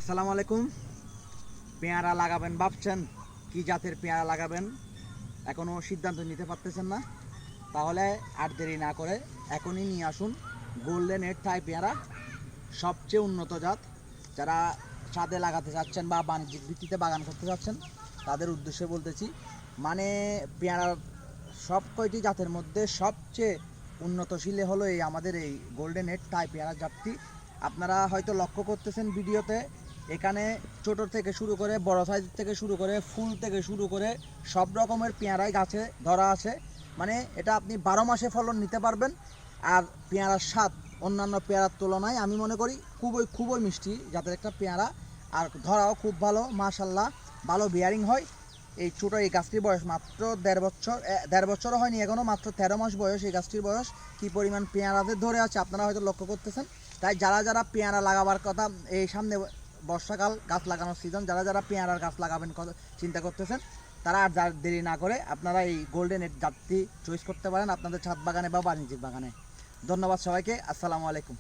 আসসালামু আলাইকুম। পেয়ারা লাগাবেন ভাবছেন, কি জাতের পেয়ারা লাগাবেন এখনও সিদ্ধান্ত নিতে পারতেছেন না? তাহলে আর দেরি না করে এখনই নিয়ে আসুন গোল্ডেন এড থাই পেয়ারা, সবচেয়ে উন্নত জাত। যারা ছাদে লাগাতে চাচ্ছেন বা বাণিজ্যিক ভিত্তিতে বাগান করতে চাচ্ছেন তাদের উদ্দেশ্যে বলতেছি, মানে পেয়ারার সব কয়টি জাতের মধ্যে সবচেয়ে উন্নতশীল হলো এই আমাদের এই গোল্ডেন এড থাই পেয়ারা জাতটি। আপনারা হয়তো লক্ষ্য করতেছেন ভিডিওতে, এখানে ছোট থেকে শুরু করে বড় সাইজ থেকে শুরু করে ফুল থেকে শুরু করে সব রকমের পেয়ারাই গাছে ধরা আছে। মানে এটা আপনি 12 মাসে ফলন নিতে পারবেন। আর পেয়ারার স্বাদ অন্যান্য পেয়ারার তুলনায় আমি মনে করি খুবই মিষ্টি জাতের একটা পেয়ারা। আর ধরাও খুব ভালো, মাশাল্লাহ, ভালো বিয়ারিং হয়। এই ছোটো এই গাছটির বয়স মাত্র 1.5 বছর, 1.5 বছরও হয়নি এখনও, মাত্র 13 মাস বয়স এই গাছটির বয়স। কী পরিমাণ পেয়ারাদের ধরে আছে আপনারা হয়তো লক্ষ্য করতেছেন। তাই যারা যারা পেয়ারা লাগাবার কথা, এই সামনে বর্ষাকাল, গাছ লাগানোর সিজন, যারা যারা পেয়ারার গাছ লাগাবেন চিন্তা করতেছেন, তারা আর দেরি না করে আপনারা এই গোল্ডেন এড জাতটি চয়েস করতে পারেন আপনাদের ছাদ বাগানে বা বাণিজ্যিক বাগানে। ধন্যবাদ সবাইকে। আসসালামু আলাইকুম।